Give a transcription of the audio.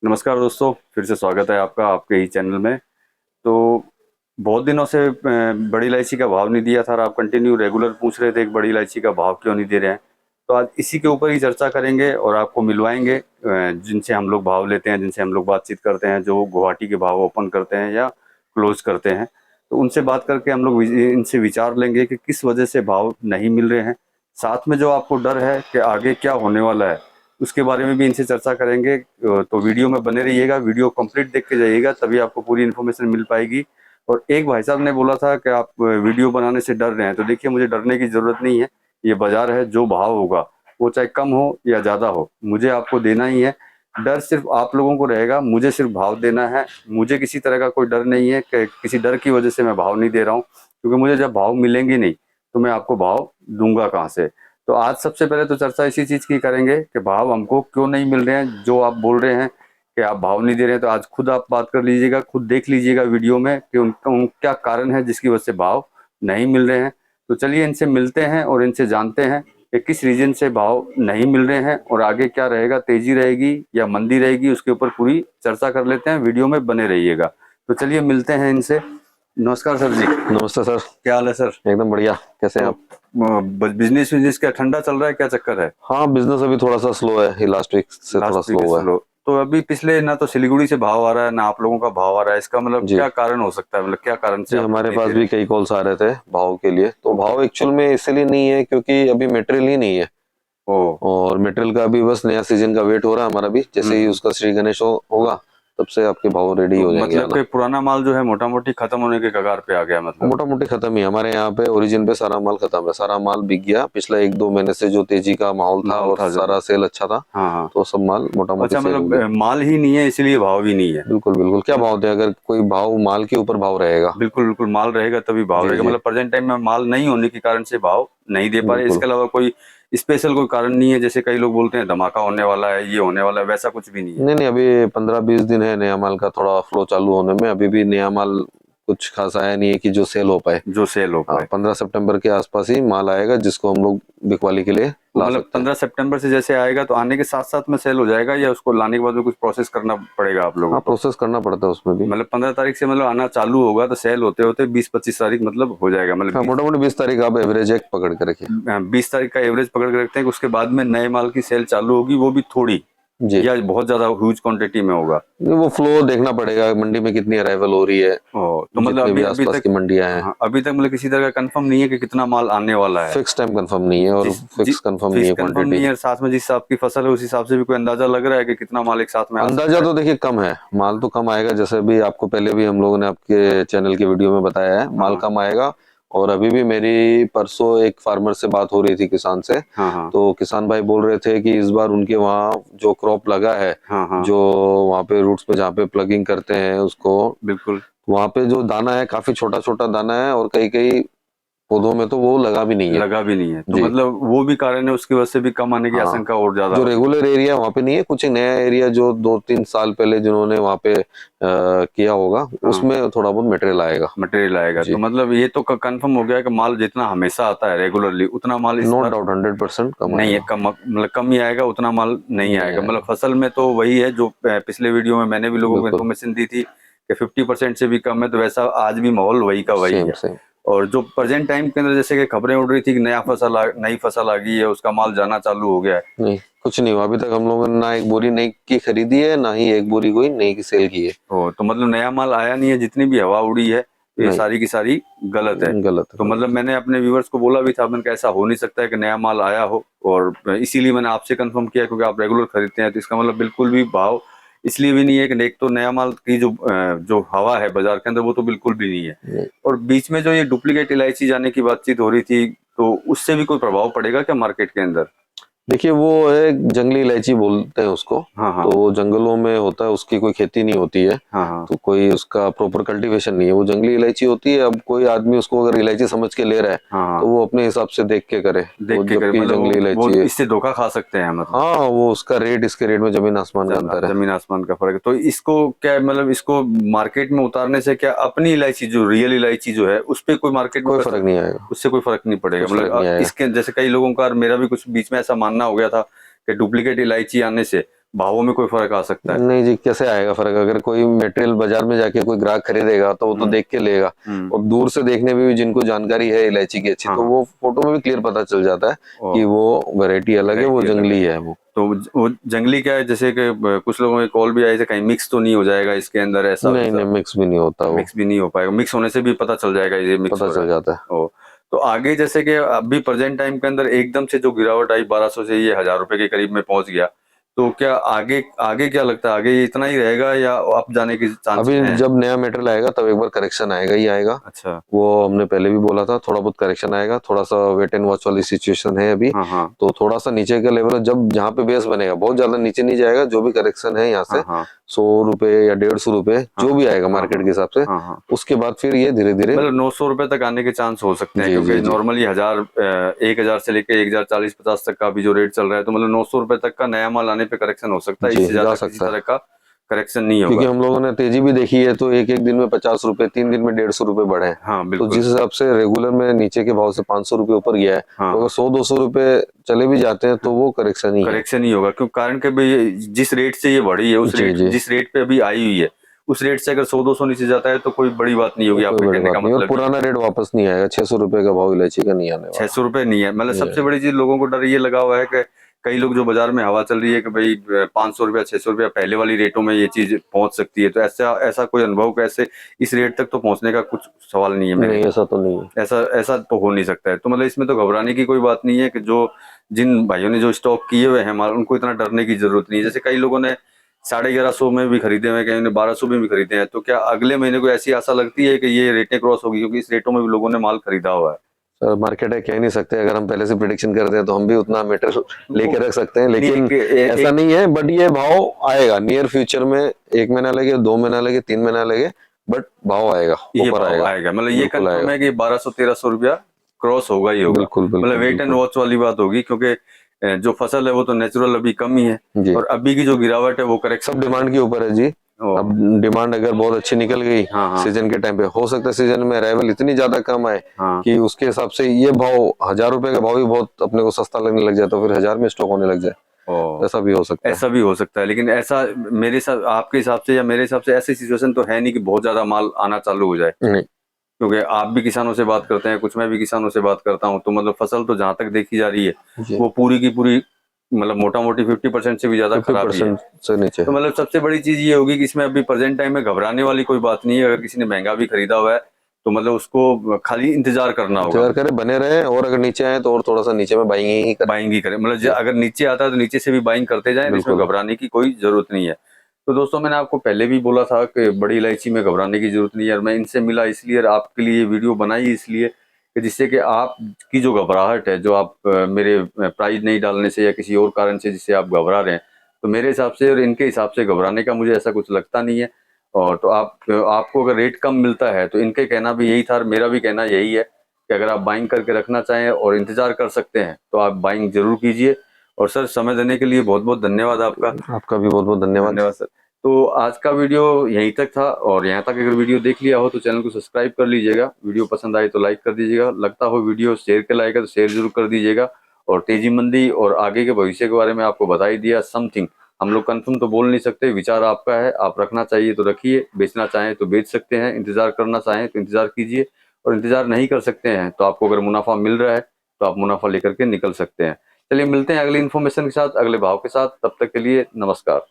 नमस्कार दोस्तों, फिर से स्वागत है आपका आपके ही चैनल में। तो बहुत दिनों से बड़ी इलायची का भाव नहीं दिया था और आप कंटिन्यू रेगुलर पूछ रहे थे कि बड़ी इलायची का भाव क्यों नहीं दे रहे हैं। तो आज इसी के ऊपर ही चर्चा करेंगे और आपको मिलवाएंगे जिनसे हम लोग भाव लेते हैं, जिनसे हम लोग बातचीत करते हैं, जो गुवाहाटी के भाव ओपन करते हैं या क्लोज करते हैं। तो उनसे बात करके हम लोग इनसे विचार लेंगे कि किस वजह से भाव नहीं मिल रहे हैं। साथ में जो आपको डर है कि आगे क्या होने वाला है, उसके बारे में भी इनसे चर्चा करेंगे। तो वीडियो में बने रहिएगा, वीडियो कंप्लीट देख के जाइएगा, तभी आपको पूरी इन्फॉर्मेशन मिल पाएगी। और एक भाई साहब ने बोला था कि आप वीडियो बनाने से डर रहे हैं, तो देखिए मुझे डरने की जरूरत नहीं है। ये बाजार है, जो भाव होगा वो चाहे कम हो या ज्यादा हो, मुझे आपको देना ही है। डर सिर्फ आप लोगों को रहेगा, मुझे सिर्फ भाव देना है। मुझे किसी तरह का कोई डर नहीं है कि किसी डर की वजह से मैं भाव नहीं दे रहा हूँ, क्योंकि मुझे जब भाव मिलेंगे नहीं तो मैं आपको भाव दूंगा कहाँ से। तो आज सबसे पहले तो चर्चा इसी चीज की करेंगे कि भाव हमको क्यों नहीं मिल रहे हैं। जो आप बोल रहे हैं कि आप भाव नहीं दे रहे हैं, तो आज खुद आप बात कर लीजिएगा, खुद देख लीजिएगा वीडियो में कि उनका क्या कारण है जिसकी वजह से भाव नहीं मिल रहे हैं। तो चलिए इनसे मिलते हैं और इनसे जानते हैं कि किस रीजन से भाव नहीं मिल रहे हैं और आगे क्या रहेगा, तेजी रहेगी या मंदी रहेगी, उसके ऊपर पूरी चर्चा कर लेते हैं। वीडियो में बने रहिएगा। तो चलिए मिलते हैं इनसे। नमस्कार सर जी। नमस्ते सर। क्या हाल है सर? एकदम बढ़िया। कैसे हैं आप? बिजनेस बिजनेस क्या ठंडा चल रहा है, क्या चक्कर है? हाँ, बिजनेस अभी थोड़ा सा स्लो है, लास्ट वीक से थोड़ा लास्ट वीक स्लो हुआ है। स्लो। तो अभी पिछले ना तो सिलीगुड़ी से भाव आ रहा है ना आप लोगों का भाव आ रहा है, इसका मतलब जी क्या कारण हो सकता है? मतलब क्या कारण से जी, आप लोग हमारे नहीं पास दे भी रहे? कई कॉल्स आ रहे थे भाव के लिए। तो भाव एक्चुअल में इसलिए नहीं है क्योंकि अभी मटेरियल ही नहीं है। ओ। और मटेरियल का अभी बस नया सीजन का वेट हो रहा है हमारा भी। जैसे ही उसका श्री गणेश होगा तब से आपके भाव रेडी तो हो जाएंगे मतलब आना। कि पुराना माल जो है मोटा मोटी खत्म होने के कगार पे आ गया मतलब? मोटा मोटी खत्म ही है। हमारे यहाँ पे ओरिजिन पे सारा माल खत्म है, सारा माल बिक गया। पिछला 1-2 महीने से जो तेजी का माहौल था माहौल और था जब। सारा सेल अच्छा था, हाँ हाँ। तो सब माल मोटा मोटी अच्छा, सेल हो मतलब गया। माल ही नहीं है इसलिए भाव भी नहीं है? बिल्कुल बिल्कुल। क्या भाव दे? अगर कोई भाव, माल के ऊपर भाव रहेगा। बिल्कुल बिल्कुल, माल रहेगा तभी भाव जी रहेगा। जी। मतलब प्रेजेंट टाइम में माल नहीं होने के कारण से भाव नहीं दे पा रहे, बिल्कुल। इसके अलावा कोई स्पेशल कोई कारण नहीं है? जैसे कई लोग बोलते हैं धमाका होने वाला है, ये होने वाला है, वैसा कुछ भी नहीं है? नहीं नहीं, अभी 15-20 दिन है नया माल का थोड़ा फ्लो चालू होने में। अभी भी नया माल कुछ खास आया नहीं है कि जो सेल हो पाए। जो सेल हो हाँ, पाए। 15 सितंबर के आसपास ही माल आएगा जिसको हम लोग बिकवाली के लिए तो ला मतलब सकते हैं। 15 सितंबर से जैसे आएगा तो आने के साथ साथ में सेल हो जाएगा, या उसको लाने के बाद में कुछ प्रोसेस करना पड़ेगा आप लोगों हाँ, को? प्रोसेस करना पड़ता है उसमें भी। मतलब 15 तारीख से मतलब आना चालू होगा तो सेल होते होते 20-25 तारीख मतलब हो जाएगा। मतलब हाँ, मोटा मोटी 20 तारीख आप एवरेज एक पकड़ के रखिए। 20 तारीख का एवरेज पकड़ के रखते हैं कि उसके बाद में नए माल की सेल चालू होगी, वो भी थोड़ी जी। या बहुत ज्यादा ह्यूज क्वांटिटी में होगा? नहीं, वो फ्लो देखना पड़ेगा मंडी में कितनी अराइवल हो रही है। ओ, तो मतलब जितने अभी भी अभी आसपास तक। की मंडियां हैं। हाँ, अभी तक मतलब किसी तरह का कंफर्म नहीं है कि कितना माल आने वाला है? फिक्स टाइम कंफर्म नहीं है और जिस जि, फिक्स कंफर्म नहीं फीस है कंफर्म क्वांटिटी। नहीं है, साथ में जिस हिसाब की फसल है उस हिसाब से भी कोई अंदाजा लग रहा है कि कितना माल एक साथ में आ अंदाजा सकता है? तो देखिए कम है, माल तो कम आएगा। जैसे भी आपको पहले भी हम लोगों ने आपके चैनल के वीडियो में बताया है, माल हाँ कम आएगा। और अभी भी मेरी परसों एक फार्मर से बात हो रही थी, किसान से। हाँ हाँ तो किसान भाई बोल रहे थे कि इस बार उनके वहाँ जो क्रॉप लगा है, हाँ हाँ। जो वहाँ पे रूट्स पे जहाँ पे प्लगिंग करते हैं उसको, बिल्कुल। वहाँ पे जो दाना है काफी छोटा छोटा दाना है और कई कई पौधों में तो वो लगा भी नहीं है। लगा भी नहीं है, तो जी। मतलब वो भी कारण है, उसकी वजह से भी कम आने की हाँ, आशंका और ज्यादा जो हो सकती रेगुलर एरिया वहाँ पे नहीं है, कुछ एक नया एरिया जो 2-3 साल पहले जिन्होंने वहाँ पे किया होगा, है। हाँ, उसमें थोड़ा बहुत मटेरियल आएगा। मटेरियल आएगा। जी। तो मतलब ये तो कंफर्म हो गया कि माल जितना हमेशा आता है रेगुलरली उतना माल इस नो बार डाउट 100% कम नहीं है। आएगा। कम मतलब कम ही आएगा, उतना माल नहीं नहीं आएगा। मतलब आएगा। फसल में तो वही है जो पिछले वीडियो में मैंने भी लोगों को बिल्कुल। इन्फॉर्मेशन दी थी कि 50% से भी कम है, तो वैसा आज भी माहौल वही का वही सेम है। सेम। और जो प्रेजेंट टाइम के अंदर जैसे कि खबरें उड़ रही थी कि नई फसल आ गई है, उसका माल जाना चालू हो गया है। नहीं, कुछ नहीं हुआ अभी तक। हम लोगों ने ना एक बोरी नई की खरीदी है, ना ही एक बोरी कोई नई की सेल की है। तो मतलब नया माल आया नहीं है, जितनी भी हवा उड़ी है तो ये नहीं, सारी की सारी गलत है। गलत तो मतलब गलत। मैंने अपने व्यूवर्स को बोला भी था, मैंने कहा ऐसा हो नहीं सकता है कि नया माल आया हो, और इसीलिए मैंने आपसे कंफर्म किया क्योंकि आप रेगुलर खरीदते हैं। तो इसका मतलब बिल्कुल भी भाव इसलिए भी नहीं है कि एक तो नया माल की जो हवा है बाजार के अंदर वो तो बिल्कुल भी नहीं है। नहीं। और बीच में जो ये डुप्लीकेट इलायची जाने की बातचीत हो रही थी, तो उससे भी कोई प्रभाव पड़ेगा क्या मार्केट के अंदर? देखिए, वो है जंगली इलायची बोलते हैं उसको। हाँ हाँ तो वो जंगलों में होता है, उसकी कोई खेती नहीं होती है। हाँ हाँ। तो कोई उसका प्रॉपर कल्टीवेशन नहीं है, वो जंगली इलायची होती है। अब कोई आदमी उसको अगर इलायची समझ के ले रहा है हाँ तो हाँ। वो अपने हिसाब से देख के करे, देख वो के करे, जबकि मतलब जंगली वो इलायची है। इससे धोखा खा सकते हैं मतलब? हाँ, वो उसका रेट इसके रेट में जमीन आसमान का अंतर है। जमीन आसमान का फर्क है। तो इसको क्या मतलब इसको मार्केट में उतारने से क्या अपनी इलायची जो रियल इलायची जो है उस पे कोई मार्केट में कोई फर्क नहीं आएगा। उससे कोई फर्क नहीं पड़ेगा? कुछ फर्क मतलब नहीं आएगा। इसके जैसे कई लोगों का और मेरा भी कुछ बीच में ऐसा मानना हो गया था कि डुप्लीकेट इलायची आने से भावों में कोई फर्क आ सकता है? नहीं जी, कैसे आएगा फर्क? अगर कोई मटेरियल बाजार में जाके कोई ग्राहक खरीदेगा तो वो तो देख के लेगा, और दूर से देखने में भी जिनको जानकारी है इलायची की अच्छी, तो वो फोटो में भी क्लियर पता चल जाता है कि वो वैरायटी अलग है, वो जंगली है। वो वो जंगली क्या है, जैसे कि कुछ लोगों के कॉल भी आए थे, कहीं मिक्स तो नहीं हो जाएगा इसके अंदर, ऐसा? नहीं, मिक्स भी नहीं होता, वो मिक्स भी नहीं हो पाएगा? मिक्स होने से भी पता चल जाएगा ये मिक्स पता चल जाता है। ओ, तो आगे जैसे कि अभी प्रेजेंट टाइम के अंदर एकदम से जो गिरावट आई 1200 से ये 1000 रुपए के करीब में पहुंच गया, तो क्या आगे आगे क्या लगता है, आगे ये इतना ही रहेगा या अप जाने की चांस अभी है? जब नया मटेरियल आएगा तब एक बार करेक्शन आएगा ही आएगा। अच्छा। वो हमने पहले भी बोला था, थोड़ा बहुत करेक्शन आएगा, थोड़ा सा वेट एंड वॉच वाली सिचुएशन है अभी। तो थोड़ा सा नीचे का लेवल, जब जहाँ पे बेस बनेगा बहुत ज्यादा नीचे नहीं जाएगा, जो भी करेक्शन है यहाँ से 100 रुपए या 150 रुपए जो भी आएगा मार्केट के हिसाब से, उसके बाद फिर ये धीरे धीरे मतलब 900 रुपए तक आने के चांस हो सकते हैं, क्योंकि नॉर्मली 1000 से लेके 1000 40-50 तक का भी जो रेट चल रहा है, तो मतलब 900 रुपए तक का नया माल आने पे करेक्शन हो सकता है, इससे ज्यादा किसी तरह का करेक्शन नहीं होगा। क्योंकि हम लोगों ने तेजी भी देखी है, तो एक एक दिन में 50 रुपए, 3 दिन में 150 रुपए बढ़े हैं। हाँ तो बिल्कुल। जिस हिसाब से रेगुलर में नीचे के भाव से 500 रुपए ऊपर गया है, तो अगर 100-200 रुपए चले भी जाते हैं तो वो करेक्शन ही होगा, क्यों? कारण के भाई जिस रेट से ये बढ़ी है, उस रेट जिस रेट पे अभी आई हुई है, उस रेट से अगर 100-200 नीचे जाता है तो कोई बड़ी बात नहीं होगी। आपके कहने का मतलब पुराना रेट वापस नहीं आएगा, 600 रुपए का भाव इलायची का नहीं आने वाला। 600 रुपए नहीं है, मतलब सबसे बड़ी चीज लोगों को डर ये लगा हुआ है कि कई लोग जो बाजार में हवा चल रही है कि भाई 500 रुपया 600 रुपया पहले वाली रेटों में ये चीज पहुंच सकती है, तो ऐसा कोई अनुभव कैसे इस रेट तक तो पहुंचने का कुछ सवाल नहीं है मेरे? नहीं, ऐसा तो नहीं है, ऐसा तो हो नहीं सकता है। तो मतलब इसमें तो घबराने की कोई बात नहीं है कि जो जिन भाइयों ने जो स्टॉक किए हुए हैं माल, उनको इतना डरने की जरूरत नहीं है। जैसे कई लोगों ने 1150 में भी खरीदे हुए, कहीं ने 1200 में भी खरीदे हैं, तो क्या अगले महीने को ऐसी आशा लगती है कि ये रेटें क्रॉस होगी, क्योंकि इस रेटों में भी लोगों ने माल खरीदा हुआ है? सर मार्केट है, कह नहीं सकते, अगर हम पहले से प्रिडिक्शन करते हैं तो हम भी उतना मटेरियल लेके रख सकते हैं, लेकिन ऐसा नहीं है। बट ये भाव आएगा नियर फ्यूचर में, 1 महीना लगे, 2 महीना लगे, 3 महीना लगे, बट भाव आएगा, ऊपर आएगा। मतलब ये कंफर्म है कि 1200-1300 रुपया क्रॉस होगा ही होगा। मतलब वेट एंड वॉच वाली बात होगी, क्योंकि जो फसल है वो तो नेचुरल अभी कम ही है, और अभी की जो गिरावट है वो करेक्ट सब डिमांड के ऊपर है जी। अब डिमांड अगर बहुत अच्छी निकल गई सीजन के टाइम पे, हो सकता है सीजन में अराइवल इतनी ज्यादा कम आए कि उसके हिसाब से ये भाव 1000 रुपए का भाव भी बहुत अपने को सस्ता लगने लग जाए, तो फिर 1000 में स्टॉक होने लग जाए। ऐसा भी हो सकता है, ऐसा भी हो सकता है। लेकिन ऐसा मेरे साथ, आपके हिसाब से या मेरे हिसाब से ऐसी सिचुएशन तो है नहीं कि बहुत ज्यादा माल आना चालू हो जाए। नहीं, क्योंकि आप भी किसानों से बात करते हैं, कुछ मैं भी किसानों से बात करता हूँ, तो मतलब फसल तो जहां तक देखी जा रही है वो पूरी की पूरी मतलब मोटा मोटी 50% से भी ज्यादा खराब है से नीचे। तो मतलब सबसे बड़ी चीज ये होगी कि इसमें अभी प्रेजेंट टाइम में घबराने वाली कोई बात नहीं है। अगर किसी ने महंगा भी खरीदा हुआ है तो मतलब उसको खाली इंतजार करना होगा, इंतजार करे, बने रहे, और अगर नीचे आए तो और थोड़ा सा नीचे में बाइंग ही करें। मतलब अगर नीचे आता है तो नीचे से भी बाइंग करते जाएं, इसमें घबराने की कोई जरूरत नहीं है। तो दोस्तों, मैंने आपको पहले भी बोला था कि बड़ी इलायची में घबराने की जरूरत नहीं है, और मैं इनसे मिला इसलिए, आपके लिए वीडियो बनाई इसलिए कि जिससे कि आपकी जो घबराहट है, जो आप मेरे प्राइस नहीं डालने से या किसी और कारण से जिससे आप घबरा रहे हैं, तो मेरे हिसाब से और इनके हिसाब से घबराने का मुझे ऐसा कुछ लगता नहीं है। और तो आपको अगर रेट कम मिलता है तो इनके कहना भी यही था और मेरा भी कहना यही है कि अगर आप बाइंग करके रखना चाहें और इंतजार कर सकते हैं तो आप बाइंग जरूर कीजिए। और सर, समय देने के लिए बहुत बहुत धन्यवाद आपका। आपका भी बहुत बहुत धन्यवाद सर। तो आज का वीडियो यहीं तक था, और यहाँ तक अगर वीडियो देख लिया हो तो चैनल को सब्सक्राइब कर लीजिएगा, वीडियो पसंद आए तो लाइक कर दीजिएगा, लगता हो वीडियो शेयर के लायक है तो शेयर जरूर कर दीजिएगा। और तेजी मंदी और आगे के भविष्य के बारे में आपको बता ही दिया समथिंग। हम लोग कंफर्म तो बोल नहीं सकते, विचार आपका है, आप रखना चाहिए तो रखिए, बेचना चाहें तो बेच सकते हैं, इंतजार करना चाहें तो इंतजार कीजिए, और इंतजार नहीं कर सकते हैं तो आपको अगर मुनाफा मिल रहा है तो आप मुनाफा लेकर के निकल सकते हैं। चलिए मिलते हैं अगली इन्फॉर्मेशन के साथ, अगले भाव के साथ, तब तक के लिए नमस्कार।